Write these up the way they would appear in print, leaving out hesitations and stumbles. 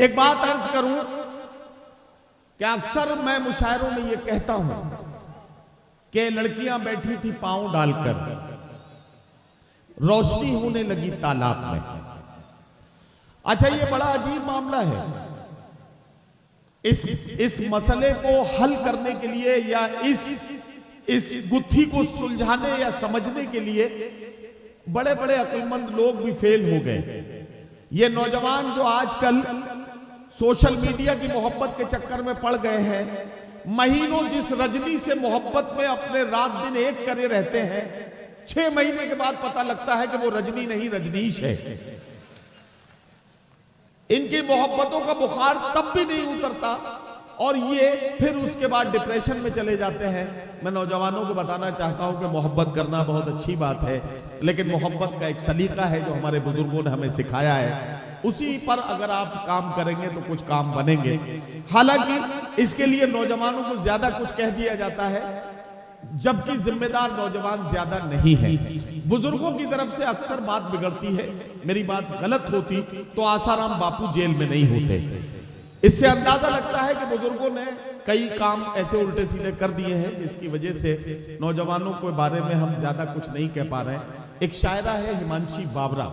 एक बात अर्ज करूं कि अक्सर मैं मुशायरों में ये कहता हूं कि लड़कियां बैठी थी पांव डालकर, रोशनी होने लगी तालाब में। अच्छा, ये बड़ा अजीब मामला है। इस मसले को हल करने के लिए या इस गुत्थी को सुलझाने या समझने के लिए बड़े बड़े अक्लमंद लोग भी फेल हो गए। ये नौजवान जो आजकल सोशल मीडिया की मोहब्बत के चक्कर में पड़ गए हैं, महीनों जिस रजनी से मोहब्बत में अपने रात दिन एक करे रहते हैं, 6 महीने के बाद पता लगता है कि वो रजनी नहीं रजनीश है। इनकी मोहब्बतों का बुखार तब भी नहीं उतरता और ये फिर उसके बाद डिप्रेशन में चले जाते हैं। मैं नौजवानों को बताना चाहता हूं कि मोहब्बत करना बहुत अच्छी बात है, लेकिन मोहब्बत का एक सलीका है जो हमारे बुजुर्गों ने हमें सिखाया है, उसी पर अगर आप काम करेंगे तो कुछ काम बनेंगे। हालांकि इसके लिए नौजवानों को ज्यादा कुछ कह दिया जाता है, जबकि जिम्मेदार नौजवान ज्यादा नहीं है। बुजुर्गों की तरफ से अक्सर बात बिगड़ती है, मेरी बात गलत होती तो आसाराम बापू जेल में नहीं होते। इससे अंदाजा लगता है कि बुजुर्गों ने कई काम ऐसे उल्टे सीधे कर दिए हैं जिसकी वजह से नौजवानों के बारे में हम ज्यादा कुछ नहीं कह पा रहे हैं। एक शायरा है हिमांशी बाबरा।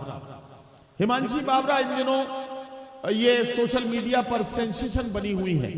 हिमांशी बाबरा इन दिनों ये सोशल मीडिया पर सेंसेशन बनी हुई है,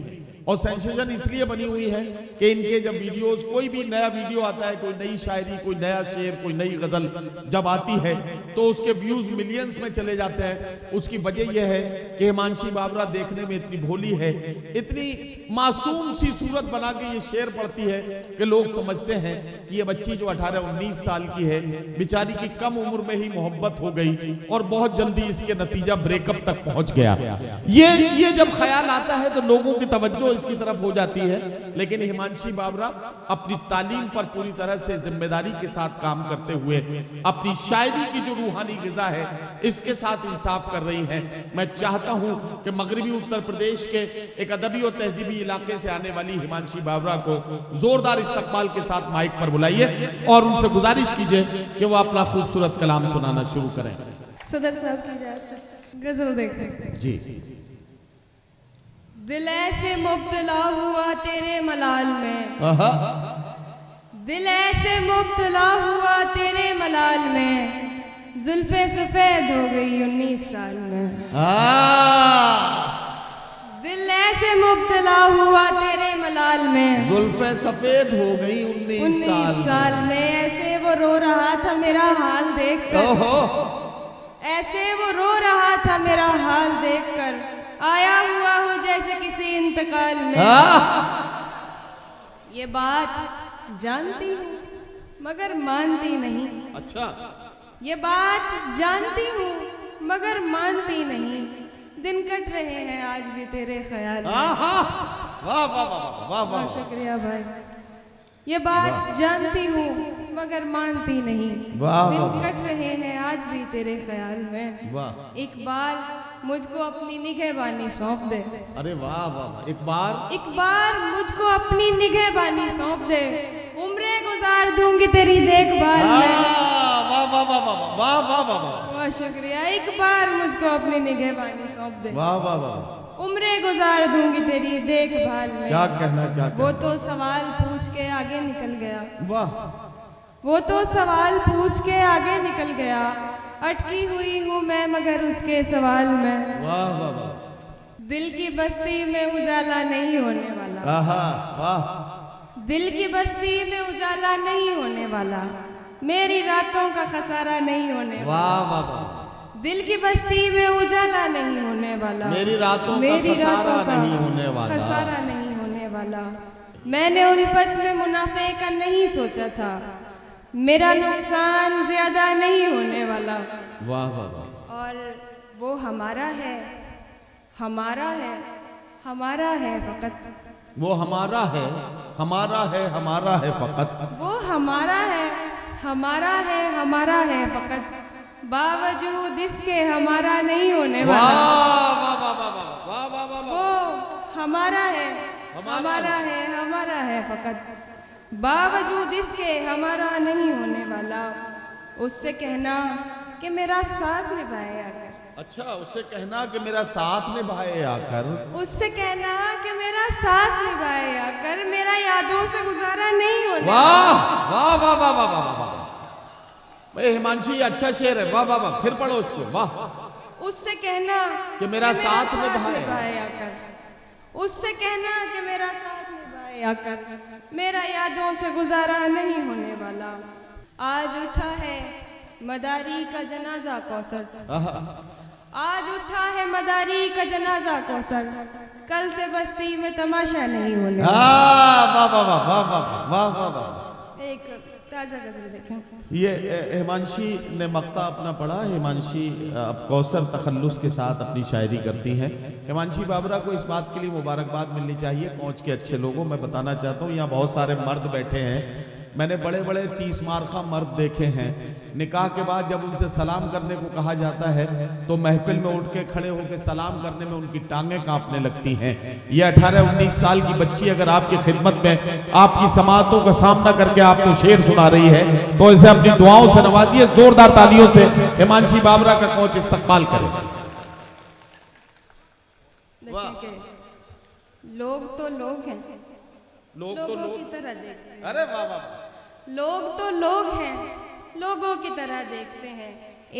और सेंसेशन इसलिए बनी हुई है कि इनके जब वीडियोस, कोई भी नया वीडियो आता है, कोई नई शायरी, कोई नया शेर, कोई नई गजल जब आती है तो उसके व्यूज मिलियंस में चले जाते हैं। उसकी वजह यह है कि हिमांशी बाबरा देखने में इतनी भोली है, इतनी मासूम सी सूरत बना के ये शेर पढ़ती है कि लोग समझते हैं कि ये बच्ची जो 18-19 साल की है, बेचारी की कम उम्र में ही मोहब्बत हो गई और बहुत जल्दी इसके नतीजा ब्रेकअप तक पहुंच गया। ये जब ख्याल आता है तो लोगों की तवज्जो इसकी तरफ हो जाती है। लेकिन हिमांशी बाबरा अपनी तालीम पर पूरी तरह से जिम्मेदारी के साथ काम करते हुए अपनी शायरी की जो रूहानी ग़िज़ा है इसके साथ इंसाफ कर रही हैं। मैं चाहता हूं कि मगरबी उत्तर प्रदेश के एक अदबी और तहजीबी इलाके से आने वाली हिमांशी बाबरा को जोरदार इस्तकबाल के साथ माइक पर बुलाइए और उनसे गुजारिश कीजिए कि वो अपना खूबसूरत कलाम सुनाना शुरू करें। सदर साहब की इजाज़त से गजल देखते जी। दिल ऐसे मुब्तला हुआ तेरे मलाल में, दिल ऐसे मुब्तला हुआ तेरे मलाल में, जुल्फे सफेद हो गई 19 साल में। दिल ऐसे मुब्तला हुआ तेरे मलाल में, जुल्फे सफेद हो गई 19 साल में। ऐसे वो रो रहा था मेरा हाल देखकर, ऐसे वो रो रहा था मेरा हाल देखकर, आया हुआ हो जैसे किसी इंतकाल में। ये बात जानती हूँ मगर मानती नहीं। अच्छा। ये बात जानती हूँ मगर मानती नहीं, दिन कट रहे हैं आज भी तेरे ख्याल में। वाह वाह वाह वाह, शुक्रिया भाई। ये बात जानती हूँ मगर मानती नहीं, दिन कट रहे हैं आज भी तेरे ख्याल में। वाह। एक बार मुझको अपनी निगहबानी सौंप दे। अरे वाह वाह, एक बार मुझको अपनी निगहबानी सौंप दे, उम्रें गुजार दूंगी तेरी देखभाल में। वाह वाह वाह वाह वाह वाह वाह, वाह शुक्रिया। एक बार मुझको अपनी निगहबानी सौंप दे, वाह वाह वाह, उम्रें गुजार दूंगी तेरी देखभाल में। क्या कहना, क्या कहना। वो तो सवाल पूछ के आगे निकल गया। वाह। वो तो सवाल पूछ के आगे निकल गया, अटकी हुई हूँ मैं मगर उसके सवाल में। वाह वाह वाह। दिल की बस्ती में उजाला नहीं होने वाला, वाह। दिल की बस्ती में उजाला नहीं होने वाला, मेरी रातों का खसारा नहीं होने वाला। वाह वाह वाह। दिल की बस्ती में उजाला नहीं होने वाला, मेरी रातों का नहीं होने वाला, खसारा नहीं होने वाला। मैंने उल्फत में मुनाफे का नहीं सोचा था, मेरा नुकसान ज्यादा नहीं होने वाला। वाह वाह वाह। और वो हमारा है, हमारा है, हमारा है फकत। वो हमारा है, हमारा है, हमारा है फकत। वो हमारा है, हमारा है, हमारा है फकत, बावजूद इसके हमारा नहीं होने वाला। वाह वाह वाह वाह वाह वाह। वो हमारा है, हमारा है, हमारा है फकत, बावजूद इसके हमारा नहीं होने वाला। उससे कहना कि मेरा साथ निभाए आकर, अच्छा, उससे कहना कि मेरा साथ निभाए आकर। उससे कहना कि मेरा साथ निभाए आकर, मेरा यादों से गुजारा नहीं होने। वाह वाह वाह वाह वाह वाह वाह। भाई हिमांशी अच्छा शेर है, वाह वाह वाह, फिर पढ़ो उसको, वाह। उससे कहना कि मेरा साथ निभाए आकर, उससे कहना कि मेरा साथ निभाए आकर, मेरा यादों से गुजारा नहीं होने वाला। आज उठा है मदारी का जनाजा कौसर, आज उठा है मदारी का जनाजा कौसर, कल से बस्ती में तमाशा नहीं होने। वाह वाह वाह वाह वाह वाह वाह वाह। एक ताजा गजल देखें। ये हिमांशी ने मक्ता अपना पढ़ा। हिमांशी अब कौसर तखल्लुस के साथ अपनी शायरी करती हैं। हिमांशी बाबरा को इस बात के लिए मुबारकबाद मिलनी चाहिए। पहुंच के अच्छे लोगों, मैं बताना चाहता हूँ यहाँ बहुत सारे मर्द बैठे हैं। मैंने बड़े बड़े 30 मारखा मर्द देखे हैं। निकाह के बाद जब उनसे सलाम करने को कहा जाता है तो महफिल में उठ के खड़े होकर सलाम करने में उनकी टांगें कांपने लगती हैं। ये 18-19 साल की बच्ची अगर आपकी खिदमत में आपकी समाअतों का सामना करके आपको शेर सुना रही है तो इसे अपनी दुआओं से नवाजिए। जोरदार तालियों से हिमांशी बाबरा का कोच इस्तकबाल करे। लोग तो लोग हैं, लोग तो लोग की तरह देखते हैं। अरे वाह वाह। लोग तो लोग हैं, लोगों की तरह देखते हैं।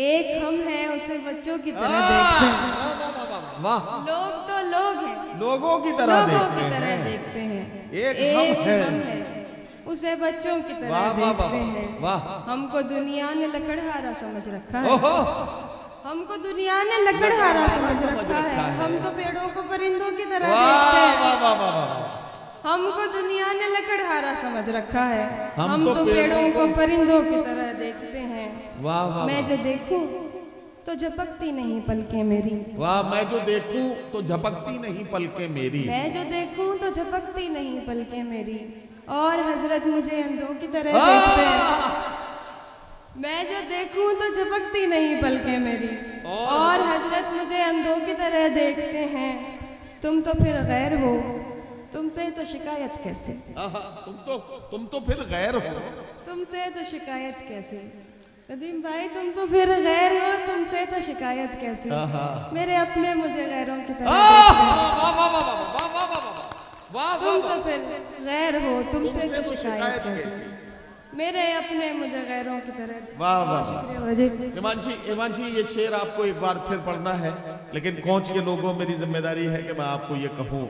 एक हम हैं, उसे बच्चों की तरह देखते हैं। वाह। लोग तो लोग हैं, लोगों की तरह देखते हैं। एक हम हैं, उसे बच्चों की तरह देखते हैं। वाह। हमको दुनिया ने लकड़हारा समझ रखा है, हमको दुनिया ने लकड़हारा समझ रखा है। हम तो पेड़ों को परिंदों की तरह देखते हैं। हमको दुनिया ने लकड़हारा समझ रखा है, हम तो पेड़ों को परिंदों की तरह देखते हैं। वाह वाह। मैं जो देखूं तो झपकती नहीं पलकें मेरी। वाह। मैं जो देखूं तो झपकती नहीं पलकें मेरी। मैं जो देखूं तो झपकती नहीं पलकें मेरी। और हजरत मुझे अंधों की तरह देखते हैं। मैं जो देखूं तो झपकती नहीं पलकें मेरी। और हजरत मुझे अंधों की तरह देखते हैं। तुम तो फिर गैर हो, तुमसे तो शिकायत कैसे। तुम तो फिर गैर हो, तुमसे तो शिकायत कैसे। नदीम भाई तुम तो फिर गैर हो, तुमसे तो शिकायत कैसे। मेरे अपने मुझे गैरों की तरह तुम तो फिर गैर हो, तुमसे तो शिकायत कैसे। मेरे अपने मुझे गैरों की तरह। वाह वाह। हिमांशी ये शेर आपको एक बार फिर पढ़ना है, लेकिन कोच के लोगों मेरी जिम्मेदारी है कि मैं आपको ये कहूँ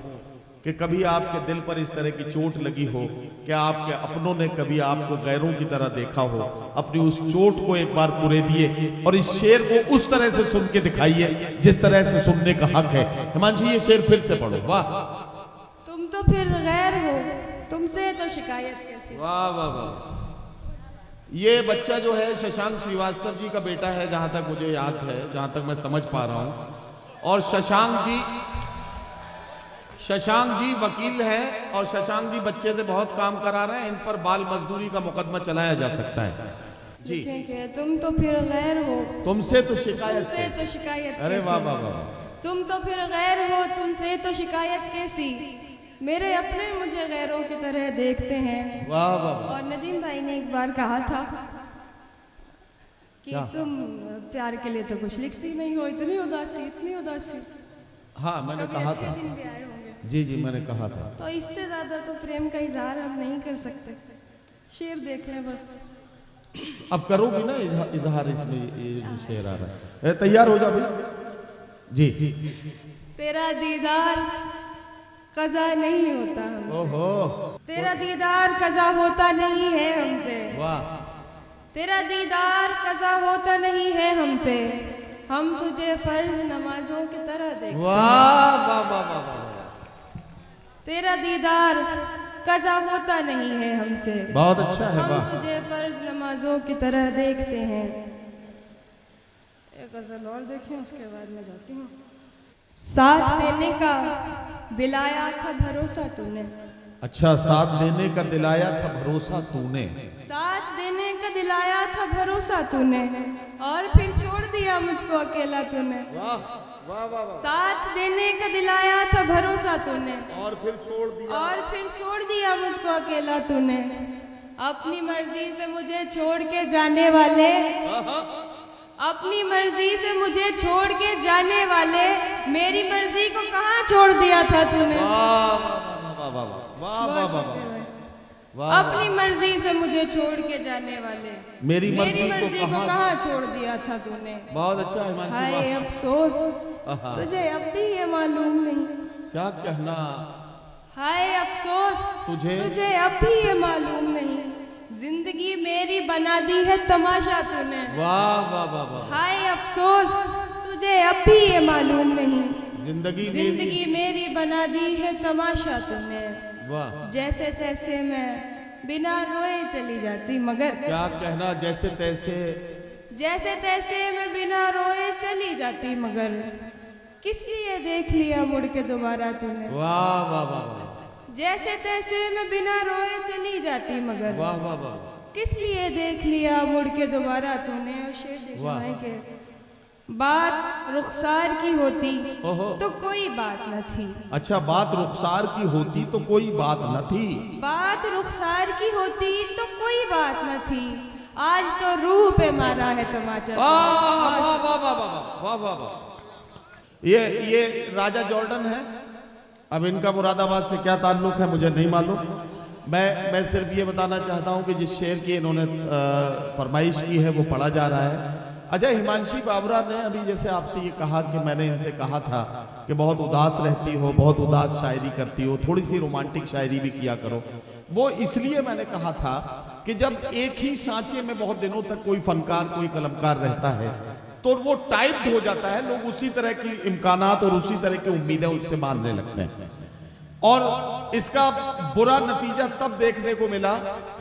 कि कभी आपके दिल पर इस तरह की चोट लगी हो कि आपके अपनों ने कभी आपको गैरों की तरह देखा हो, अपनी उस चोट को एक बार पुरेदिए और इस शेर को उस तरह से सुन के दिखाइए जिस तरह से सुनने का हक है। हिमांशी ये शेर फिर से पढ़ो। वाह। तुम तो फिर गैर हो, तुमसे तो शिकायत कैसे। वाह वाह वाह। ये बच्चा जो है शशांक श्रीवास्तव जी का बेटा है, जहां तक मुझे याद है, जहां तक मैं समझ पा रहा हूं। और शशांक जी वकील हैं और शशांक जी बच्चे से बहुत काम करा रहे हैं। इन पर बाल मजदूरी का मुकदमा चलाया जा सकता है जी। तुम तो फिर गैर हो, तुमसे तो शिकायत, तुमसे तो शिकायत। अरे वाह वाह वाह। तुम तो फिर गैर हो, तुमसे तो शिकायत कैसी। मेरे अपने मुझे गैरों की तरह देखते हैं। वाह वाह। और नदीम भाई ने एक बार कहा था कि तुम प्यार के लिए तो कुछ लिखती नहीं हो, इतनी उदासी, इतनी उदासी। हाँ मैंने कहा था जी जी, मैंने कहा था। तो इससे ज्यादा तो प्रेम का इजहार हम नहीं कर सकते। शेर देख लें बस। अब करोगी ना इजहार, इसमें ये जो शेर आ रहा है। तैयार हो जा भाई जी। तेरा दीदार कज़ा नहीं होता हमसे। ओहो। तेरा दीदार कज़ा होता नहीं है हमसे। वाह। तेरा दीदार कज़ा होता नहीं है हमसे। हम तुझे फर्ज नमाजों की तरह देखते। वाह वाह वाह वाह। तेरा दीदार कज़ा होता नहीं है हमसे। बहुत अच्छा है। हम तुझे फर्ज नमाजों की तरह देखते हैं। एक गजल और देखें, उसके बाद में जाती हूँ। साथ देने का दिलाया था भरोसा तूने। अच्छा, साथ देने का दिलाया था भरोसा तूने। साथ देने का दिलाया था भरोसा तूने और फिर छोड़ दिया मुझको अकेला तूने। वाह वाह वाह। साथ देने का दिलाया था भरोसा तूने और फिर छोड़ दिया मुझको अकेला तूने। अपनी मर्जी से मुझे छोड़ के जाने वाले, अपनी मर्जी से मुझे छोड़ के जाने वाले, मेरी मर्जी को कहाँ छोड़ दिया था तूने। अपनी मर्जी से मुझे छोड़ के जाने वाले, मेरी मर्जी को कहाँ छोड़ दिया था तूने। बहुत अच्छा है। हाय अफसोस तुझे अब भी ये मालूम नहीं। क्या कहना। हाय अफसोस तुझे अब भी ये मालूम नहीं। जिंदगी मेरी बना दी है तमाशा तूने। वाह वाह वाह वाह। हाय अफसोस तुझे अब भी ये मालूम नहीं। जिंदगी मेरी बना दी है तमाशा तूने। वाह। जैसे तैसे मैं बिना रोए चली जाती मगर। क्या कहना। जैसे तैसे मैं बिना रोए चली जाती मगर किस लिए देख लिया मुड़ के दोबारा तूने। वाह वाह वाह। जैसे तैसे मैं बिना रोए चली जाती मगर। वाह वाह वाह। किस लिए देख लिया मुड़ के दोबारा तूने। और शेर के बात रुखसार की होती तो कोई बात न थी। अच्छा, बात रुखसार की होती तो कोई बात न थी। बात रुखसार की होती तो कोई बात न थी। आज तो रूह पे मारा है तमाचा। वाह वाह वाह वाह वाह वाह। ये राजा जॉर्डन है। अब इनका मुरादाबाद से क्या ताल्लुक है मुझे नहीं मालूम। मैं सिर्फ ये बताना चाहता हूँ कि जिस शेर की इन्होंने फरमाइश की है वो पढ़ा जा रहा है। अजय हिमांशी बाबरा ने अभी जैसे आपसे ये कहा कि मैंने इनसे कहा था कि बहुत उदास रहती हो, बहुत उदास शायरी करती हो, थोड़ी सी रोमांटिक शायरी भी किया करो। वो इसलिए मैंने कहा था कि जब एक ही सांचे में बहुत दिनों तक कोई फनकार, कोई कलमकार रहता है तो वो टाइप्ड हो जाता है। लोग उसी तरह की इम्कानात और उसी तरह की उम्मीदें उससे बांधने लगते हैं। और इसका बुरा नतीजा तब देखने को मिला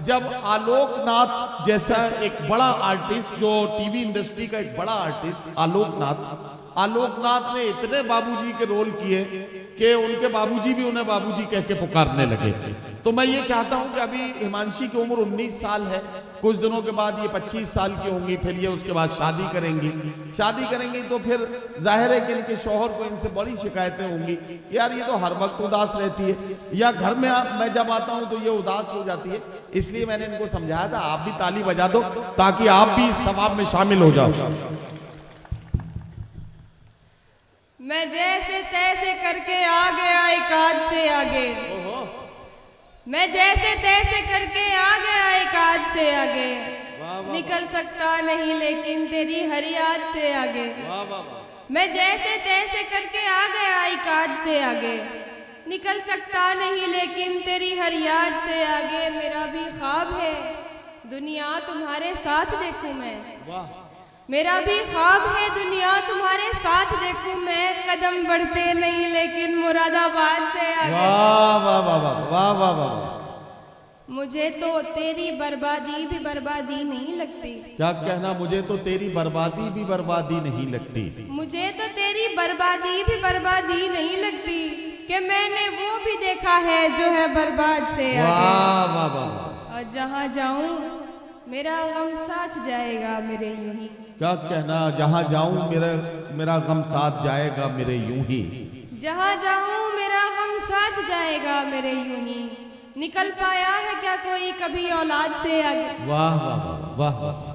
जब आलोकनाथ जैसा एक बड़ा आर्टिस्ट, जो टीवी इंडस्ट्री का एक बड़ा आर्टिस्ट आलोकनाथ ने इतने बाबूजी के रोल किए कि उनके बाबूजी भी उन्हें बाबूजी कह के पुकारने लगे। तो मैं ये चाहता हूं कि अभी हिमांशी की उम्र 19 साल है। कुछ दिनों के बाद ये 25 साल की होंगी, फिर ये उसके बाद शादी करेंगी तो फिर जाहिर है कि इनके शौहर को इनसे बड़ी शिकायतें होंगी। यार ये तो हर वक्त उदास रहती है, या घर में मैं जब आता हूं तो ये उदास हो जाती है। इसलिए मैंने इनको समझाया था आप भी ताली बजा दो ताकि आप भी इस सवाब में शामिल हो जाओ। मैं जैसे तैसे करके आ गया एक आज से आगे। मैं जैसे तैसे करके आ गया एक आज से आगे। निकल सकता नहीं लेकिन तेरी हर याद से आगे। मैं जैसे तैसे करके आ गया एक आज से आगे। निकल सकता नहीं लेकिन तेरी हर याद से आगे। मेरा भी ख्वाब है दुनिया तुम्हारे साथ देखूं मैं। मेरा भी ख्वाब है दुनिया तुम्हारे साथ देखूं मैं। कदम बढ़ते नहीं लेकिन मुरादाबाद से आगे। वाह वाह वाह वाह वाह वाह। मुझे तो तेरी बर्बादी भी बर्बादी नहीं लगती। क्या कहना। मुझे तो तेरी बर्बादी भी बर्बादी नहीं लगती। मुझे तो तेरी बर्बादी भी बर्बादी नहीं लगती कि मैंने वो भी देखा है जो है बर्बाद से आगे। वाह वाह वाह। और जहाँ जाऊं मेरा गम साथ जाएगा मेरे यूं ही। क्या कहना। जहाँ जाऊं मेरा गम साथ जाएगा मेरे यूं ही। जहाँ जाऊं मेरा गम साथ जाएगा मेरे यूं ही। निकल पाया है क्या कोई कभी औलाद से आगे। वाह वाह वाह वाह वाह।